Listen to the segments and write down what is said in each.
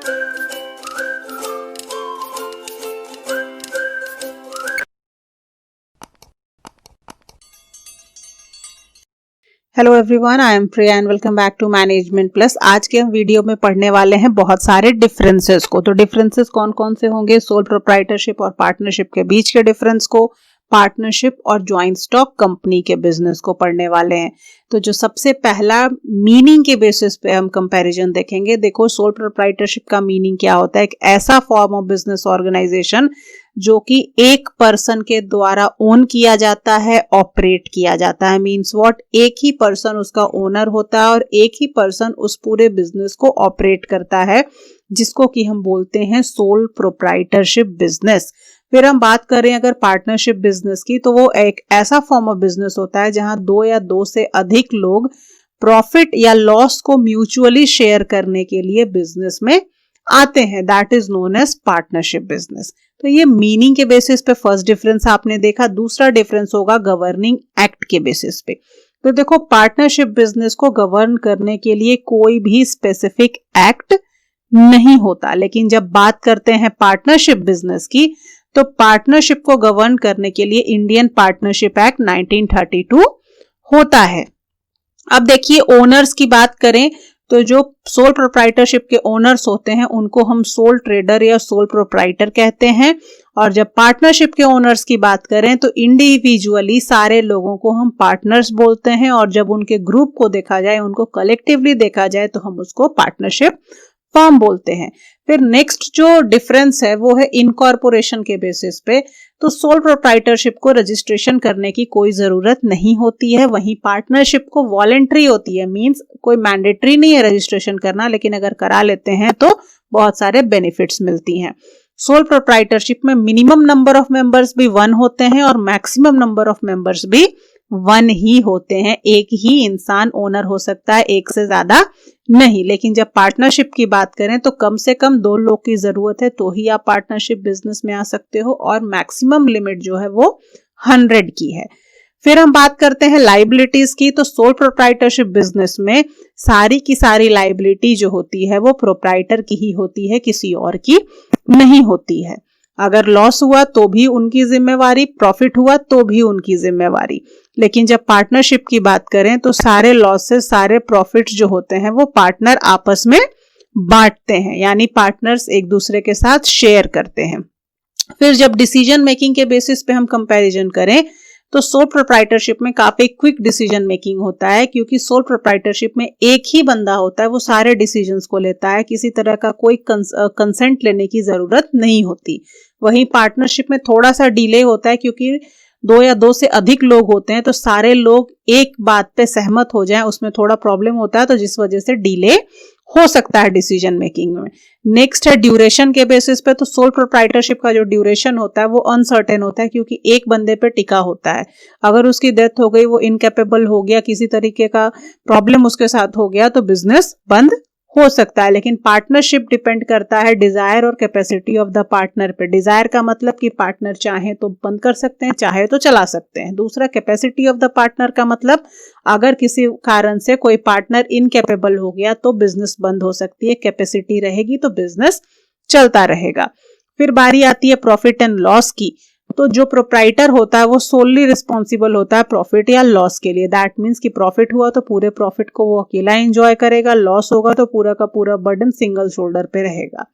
Hello everyone, I am Priya and welcome back to management plus. आज के हम video में पढ़ने वाले हैं बहुत सारे डिफरेंसेस को। तो डिफरेंसेस कौन कौन से होंगे? सोल प्रोप्राइटरशिप और पार्टनरशिप के बीच के डिफरेंस को, पार्टनरशिप और ज्वाइंट स्टॉक कंपनी के बिजनेस को पढ़ने वाले हैं। तो जो सबसे पहला मीनिंग के बेसिस पे हम कंपैरिजन देखेंगे। देखो, सोल प्रोप्राइटरशिप का मीनिंग क्या होता है? एक ऐसा फॉर्म ऑफ बिजनेस ऑर्गेनाइजेशन जो कि एक पर्सन के द्वारा ओन किया जाता है, ऑपरेट किया जाता है। Means what? एक ही पर्सन उसका ओनर होता है और एक ही पर्सन उस पूरे बिजनेस को ऑपरेट करता है, जिसको कि हम बोलते हैं सोल प्रोप्राइटरशिप बिजनेस। फिर हम बात करें अगर पार्टनरशिप बिजनेस की, तो वो एक ऐसा फॉर्म ऑफ बिजनेस होता है जहां दो या दो से अधिक लोग प्रॉफिट या लॉस को म्यूचुअली शेयर करने के लिए बिजनेस में आते हैं। That is known as partnership business. तो ये मीनिंग के बेसिस पे फर्स्ट डिफरेंस आपने देखा। दूसरा डिफरेंस होगा गवर्निंग एक्ट के बेसिस पे। तो देखो, पार्टनरशिप बिजनेस को गवर्न करने के लिए कोई भी स्पेसिफिक एक्ट नहीं होता, लेकिन जब बात करते हैं पार्टनरशिप बिजनेस की, तो पार्टनरशिप को गवर्न करने के लिए इंडियन पार्टनरशिप एक्ट 1932 होता है। अब देखिए, ओनर्स की बात करें तो जो सोल प्रोप्राइटरशिप के ओनर्स होते हैं उनको हम सोल ट्रेडर या सोल प्रोप्राइटर कहते हैं। और जब पार्टनरशिप के ओनर्स की बात करें तो इंडिविजुअली सारे लोगों को हम पार्टनर्स बोलते हैं, और जब उनके ग्रुप को देखा जाए, उनको कलेक्टिवली देखा जाए, तो हम उसको पार्टनरशिप फर्म बोलते हैं। फिर नेक्स्ट जो डिफरेंस है वो है इनकॉर्पोरेशन के बेसिस पे। तो सोल प्रोप्राइटरशिप को रजिस्ट्रेशन करने की कोई जरूरत नहीं होती है, वहीं पार्टनरशिप को वॉलेंट्री होती है। मींस कोई मैंडेटरी नहीं है रजिस्ट्रेशन करना, लेकिन अगर करा लेते हैं तो बहुत सारे बेनिफिट्स मिलती हैं। सोल प्रोप्राइटरशिप में मिनिमम नंबर ऑफ मेंबर्स भी 1 होते हैं और मैक्सिमम नंबर ऑफ मेंबर्स भी 1 ही होते हैं। एक ही इंसान ओनर हो सकता है, एक से ज्यादा नहीं। लेकिन जब पार्टनरशिप की बात करें तो कम से कम 2 लोग की जरूरत है, तो ही आप पार्टनरशिप बिजनेस में आ सकते हो, और मैक्सिमम लिमिट जो है वो 100 की है। फिर हम बात करते हैं लाइबिलिटीज की। तो सोल प्रोप्राइटरशिप बिजनेस में सारी की सारी लाइबिलिटी जो होती है वो प्रोप्राइटर की ही होती है, किसी और की नहीं होती है। अगर लॉस हुआ तो भी उनकी जिम्मेवारी, प्रॉफिट हुआ तो भी उनकी जिम्मेवारी। लेकिन जब पार्टनरशिप की बात करें तो सारे लॉसेस, सारे प्रॉफिट्स जो होते हैं वो पार्टनर आपस में बांटते हैं, यानी पार्टनर्स एक दूसरे के साथ शेयर करते हैं। फिर जब डिसीजन मेकिंग के बेसिस पे हम कंपैरिजन करें तो सोल प्रोप्राइटरशिप में काफी क्विक डिसीजन मेकिंग होता है, क्योंकि सोल प्रोप्राइटरशिप में एक ही बंदा होता है, वो सारे डिसीजंस को लेता है, किसी तरह का कोई कंसेंट लेने की जरूरत नहीं होती। वहीं पार्टनरशिप में थोड़ा सा डिले होता है, क्योंकि 2 या 2 से अधिक लोग होते हैं, तो सारे लोग एक बात पे सहमत हो जाएं, उसमें थोड़ा प्रॉब्लम होता है, तो जिस वजह से डिले हो सकता है डिसीजन मेकिंग में। नेक्स्ट है ड्यूरेशन के बेसिस पे। तो सोल प्रोप्राइटरशिप का जो ड्यूरेशन होता है वो अनसर्टेन होता है, क्योंकि एक बंदे पे टिका होता है। अगर उसकी डेथ हो गई, वो इनकेपेबल हो गया, किसी तरीके का प्रॉब्लम उसके साथ हो गया, तो बिजनेस बंद हो सकता है। लेकिन पार्टनरशिप डिपेंड करता है डिजायर और कैपेसिटी ऑफ द पार्टनर पे। डिजायर का मतलब कि पार्टनर चाहे तो बंद कर सकते हैं, चाहे तो चला सकते हैं। दूसरा, कैपेसिटी ऑफ द पार्टनर का मतलब अगर किसी कारण से कोई पार्टनर इनकेपेबल हो गया तो बिजनेस बंद हो सकती है, कैपेसिटी रहेगी तो बिजनेस चलता रहेगा। फिर बारी आती है प्रॉफिट एंड लॉस की। तो जो प्रोप्राइटर होता है वो सोलली रिस्पॉन्सिबल होता है प्रॉफिट या लॉस के लिए। दैट मीन्स कि प्रॉफिट हुआ तो पूरे प्रॉफिट को वो अकेला एंजॉय करेगा, लॉस होगा तो पूरा का पूरा बर्डन सिंगल शोल्डर पे रहेगा।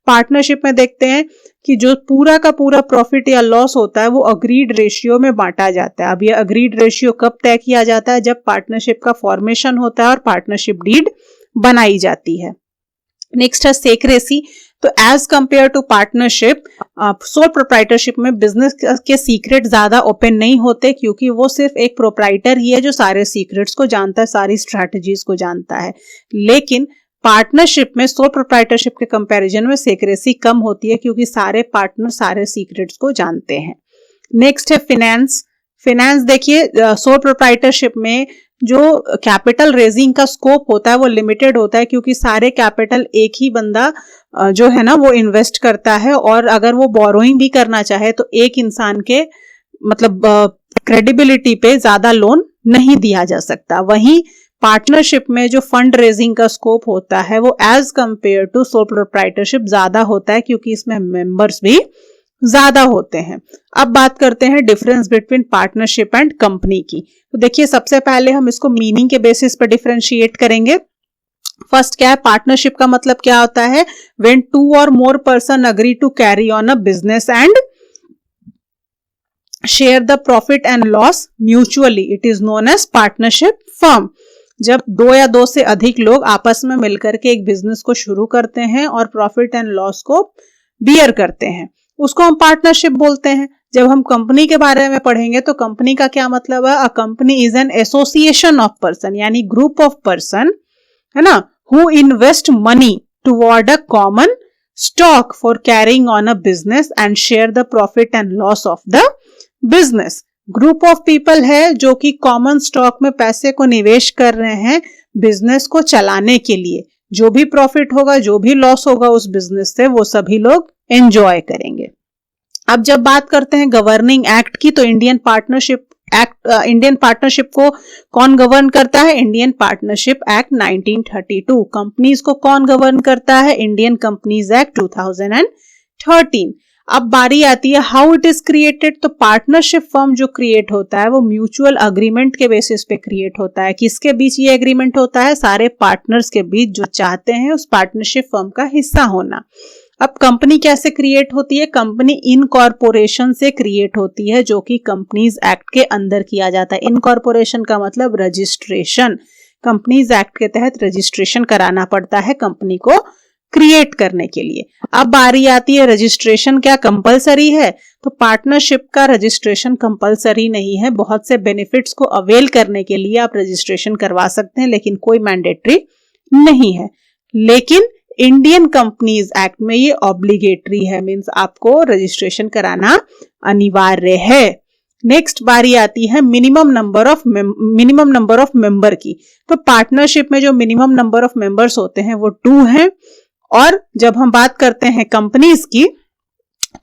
पार्टनरशिप में देखते हैं कि जो पूरा का पूरा प्रॉफिट या लॉस होता है वो अग्रीड रेशियो में बांटा जाता है। अब ये अग्रीड रेशियो कब तय किया जाता है? जब पार्टनरशिप का फॉर्मेशन होता है और पार्टनरशिप डीड बनाई जाती है। नेक्स्ट है सेक्रेसी। तो as compare to partnership, sole proprietorship में बिजनेस के सीक्रेट ज्यादा ओपन नहीं होते, क्योंकि वो सिर्फ एक प्रोप्राइटर ही है जो सारे सीक्रेट्स को जानता है, सारी स्ट्रैटेजीज को जानता है। लेकिन पार्टनरशिप में सोल प्रोप्राइटरशिप के कंपैरिजन में सेक्रेसी कम होती है, क्योंकि सारे पार्टनर सारे सीक्रेट्स को जानते हैं। नेक्स्ट है फिनेंस। फिनेंस देखिए, सोल प्रोप्राइटरशिप में जो कैपिटल रेजिंग का स्कोप होता है वो लिमिटेड होता है, क्योंकि सारे कैपिटल एक ही बंदा जो है ना वो इन्वेस्ट करता है, और अगर वो बोरोइंग भी करना चाहे तो एक इंसान के मतलब क्रेडिबिलिटी पे ज्यादा लोन नहीं दिया जा सकता। वहीं पार्टनरशिप में जो फंड रेजिंग का स्कोप होता है वो as compare to sole proprietorship ज्यादा होता है, क्योंकि इसमें मेंबर्स भी ज्यादा होते हैं। अब बात करते हैं difference between partnership and company की। तो देखिए, सबसे पहले हम इसको मीनिंग के बेसिस पर डिफरेंशिएट करेंगे। फर्स्ट क्या है, पार्टनरशिप का मतलब क्या होता है, when 2 or more person agree to carry on a business and share the profit and loss mutually, it is known as partnership firm। जब 2 या 2 से अधिक लोग आपस में मिलकर के एक बिजनेस को शुरू करते हैं और प्रॉफिट एंड लॉस को बियर करते हैं, उसको हम पार्टनरशिप बोलते हैं। जब हम कंपनी के बारे में पढ़ेंगे तो कंपनी का क्या मतलब है, a company is an association of person, यानी ग्रुप ऑफ पर्सन, है ना, who invest money toward a common stock for carrying on a business and share the profit and loss of the business. Group of people है जो कि common stock में पैसे को निवेश कर रहे हैं बिजनेस को चलाने के लिए। जो भी प्रॉफिट होगा, जो भी लॉस होगा उस बिजनेस से, वो सभी लोग एंजॉय करेंगे। अब जब बात करते हैं गवर्निंग एक्ट की, तो इंडियन पार्टनरशिप को कौन गवर्न करता है, इंडियन पार्टनरशिप एक्ट 1932। कंपनीज को कौन गवर्न करता है, इंडियन कंपनीज एक्ट 2013। अब बारी आती है हाउ इट इज क्रिएटेड। तो पार्टनरशिप फर्म जो क्रिएट होता है वो म्यूचुअल अग्रीमेंट के बेसिस पे क्रिएट होता है। किसके बीच ये एग्रीमेंट होता है, सारे पार्टनर्स के बीच जो चाहते हैं उस पार्टनरशिप फर्म का हिस्सा होना। अब कंपनी कैसे क्रिएट होती है, कंपनी इनकॉर्पोरेशन से क्रिएट होती है, जो कि कंपनीज एक्ट के अंदर किया जाता है। इनकॉर्पोरेशन का मतलब रजिस्ट्रेशन, कंपनीज एक्ट के तहत रजिस्ट्रेशन कराना पड़ता है कंपनी को क्रिएट करने के लिए। अब बारी आती है रजिस्ट्रेशन क्या कंपलसरी है, तो पार्टनरशिप का रजिस्ट्रेशन कंपलसरी नहीं है। बहुत से बेनिफिट्स को अवेल करने के लिए आप रजिस्ट्रेशन करवा सकते हैं, लेकिन कोई मैंडेटरी नहीं है। लेकिन इंडियन कंपनीज एक्ट में ये ऑब्लिगेटरी है, मींस आपको रजिस्ट्रेशन कराना अनिवार्य है। नेक्स्ट बारी आती है मिनिमम नंबर ऑफ मेंबर की। तो पार्टनरशिप में जो मिनिमम नंबर ऑफ मेंबर्स होते हैं वो 2 हैं, और जब हम बात करते हैं कंपनीज की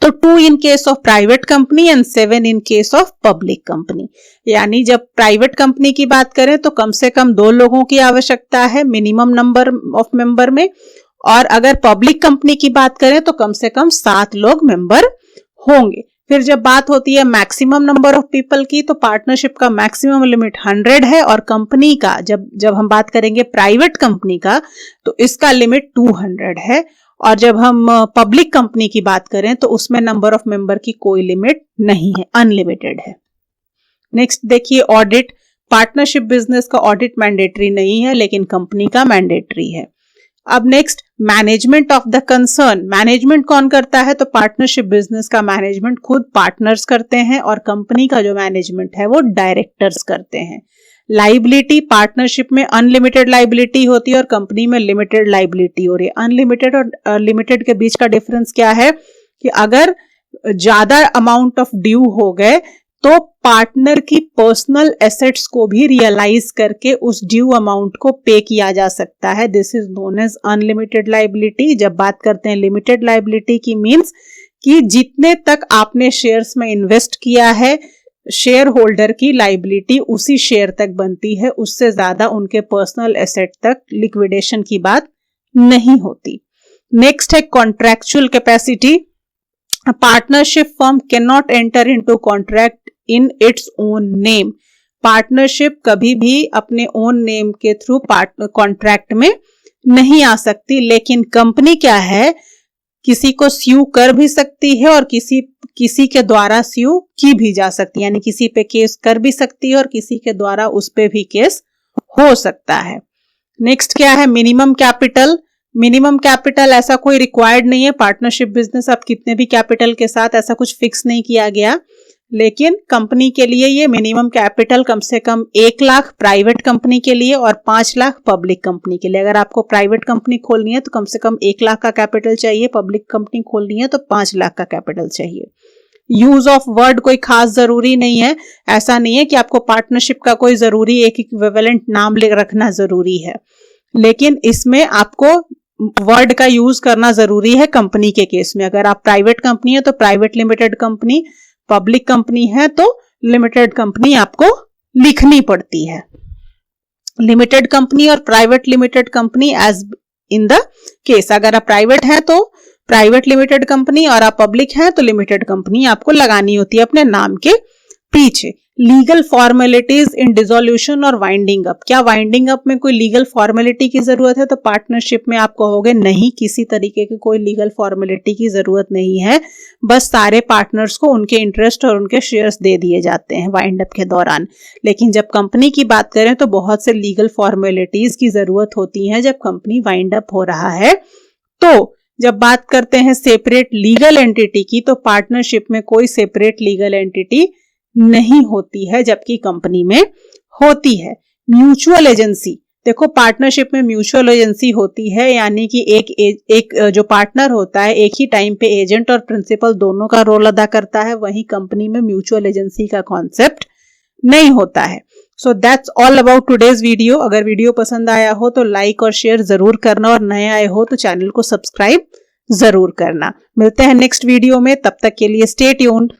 तो 2 in case of private company and 7 in case of public company. यानी जब प्राइवेट कंपनी की बात करें तो कम से कम 2 लोगों की आवश्यकता है मिनिमम नंबर ऑफ मेंबर में, और अगर पब्लिक कंपनी की बात करें तो कम से कम 7 लोग मेंबर होंगे। फिर जब बात होती है मैक्सिमम नंबर ऑफ पीपल की, तो पार्टनरशिप का मैक्सिमम लिमिट 100 है, और कंपनी का जब हम बात करेंगे प्राइवेट कंपनी का तो इसका लिमिट 200 है। और जब हम पब्लिक कंपनी की बात करें तो उसमें नंबर ऑफ मेंबर की कोई लिमिट नहीं है, अनलिमिटेड है। नेक्स्ट देखिए ऑडिट। पार्टनरशिप बिजनेस का ऑडिट मैंडेटरी नहीं है, लेकिन कंपनी का मैंडेटरी है। अब next management of the concern. Management कौन करता है, तो पार्टनरशिप बिजनेस का मैनेजमेंट खुद पार्टनर्स करते हैं, और कंपनी का जो मैनेजमेंट है वो डायरेक्टर्स करते हैं। लाइबिलिटी, पार्टनरशिप में अनलिमिटेड लाइबिलिटी होती है और कंपनी में लिमिटेड लाइबिलिटी हो रही है। अनलिमिटेड और लिमिटेड के बीच का डिफरेंस क्या है कि अगर ज्यादा अमाउंट ऑफ ड्यू हो गए तो पार्टनर की पर्सनल एसेट्स को भी रियलाइज करके उस ड्यू अमाउंट को पे किया जा सकता है। This is known as unlimited liability. जब बात करते हैं लिमिटेड लाइबिलिटी की, मींस कि जितने तक आपने शेयर्स में इन्वेस्ट किया है, शेयर होल्डर की लाइबिलिटी उसी शेयर तक बनती है, उससे ज्यादा उनके पर्सनल एसेट तक लिक्विडेशन की बात नहीं होती। नेक्स्ट है contractual capacity. Partnership firm can not enter into contract in its own name. Partnership कभी भी अपने ओन नेम के थ्रू कॉन्ट्रैक्ट में नहीं आ सकती, लेकिन कंपनी क्या है, किसी को स्यू कर भी सकती है और किसी के द्वारा स्यू की भी जा सकती है, यानी किसी पे केस कर भी सकती है और किसी के द्वारा उस पे भी केस हो सकता है। नेक्स्ट क्या है मिनिमम कैपिटल। मिनिमम कैपिटल ऐसा कोई रिक्वायर्ड नहीं है। पार्टनरशिप बिजनेस आप कितने भी कैपिटल के साथ, ऐसा कुछ फिक्स नहीं किया गया, लेकिन कंपनी के लिए ये मिनिमम कैपिटल कम से कम 1 लाख प्राइवेट कंपनी के लिए और 5 लाख पब्लिक कंपनी के लिए। अगर आपको प्राइवेट कंपनी खोलनी है तो कम से कम 1 लाख का कैपिटल चाहिए, पब्लिक कंपनी खोलनी है तो 5 लाख का कैपिटल चाहिए। यूज ऑफ वर्ड कोई खास जरूरी नहीं है। ऐसा नहीं है कि आपको पार्टनरशिप का कोई जरूरी एक इक्विवेलेंट नाम रखना जरूरी है, लेकिन इसमें आपको वर्ड का यूज करना जरूरी है कंपनी के केस में। अगर आप प्राइवेट कंपनी है तो private limited company, public company है तो लिमिटेड कंपनी आपको लिखनी पड़ती है। लिमिटेड कंपनी और private limited company as in the case, अगर आप प्राइवेट हैं तो प्राइवेट लिमिटेड कंपनी और आप पब्लिक हैं तो लिमिटेड कंपनी आपको लगानी होती है अपने नाम के पीछे। लीगल फॉर्मेलिटीज इन डिसोल्यूशन और वाइंडिंग अप, क्या वाइंडिंग अप में कोई लीगल फॉर्मेलिटी की जरूरत है? तो पार्टनरशिप में आप कहोगे नहीं, किसी तरीके की कोई लीगल फॉर्मेलिटी की जरूरत नहीं है, बस सारे पार्टनर्स को उनके इंटरेस्ट और उनके शेयर्स दे दिए जाते हैं वाइंड अप के दौरान। लेकिन जब कंपनी की बात करें तो बहुत से लीगल फॉर्मेलिटीज की जरूरत होती है जब कंपनी वाइंड अप हो रहा है। तो जब बात करते हैं सेपरेट लीगल एंटिटी की, तो पार्टनरशिप में कोई सेपरेट लीगल एंटिटी नहीं होती है, जबकि कंपनी में होती है। म्यूचुअल एजेंसी, देखो पार्टनरशिप में म्यूचुअल एजेंसी होती है, यानी कि एक जो पार्टनर होता है एक ही टाइम पे एजेंट और प्रिंसिपल दोनों का रोल अदा करता है। वहीं कंपनी में म्यूचुअल एजेंसी का कॉन्सेप्ट नहीं होता है। So that's all about today's video. अगर वीडियो पसंद आया हो तो लाइक और शेयर जरूर करना, और नए आए हो तो चैनल को सब्सक्राइब जरूर करना। मिलते हैं नेक्स्ट वीडियो में, तब तक के लिए स्टे ट्यून्ड।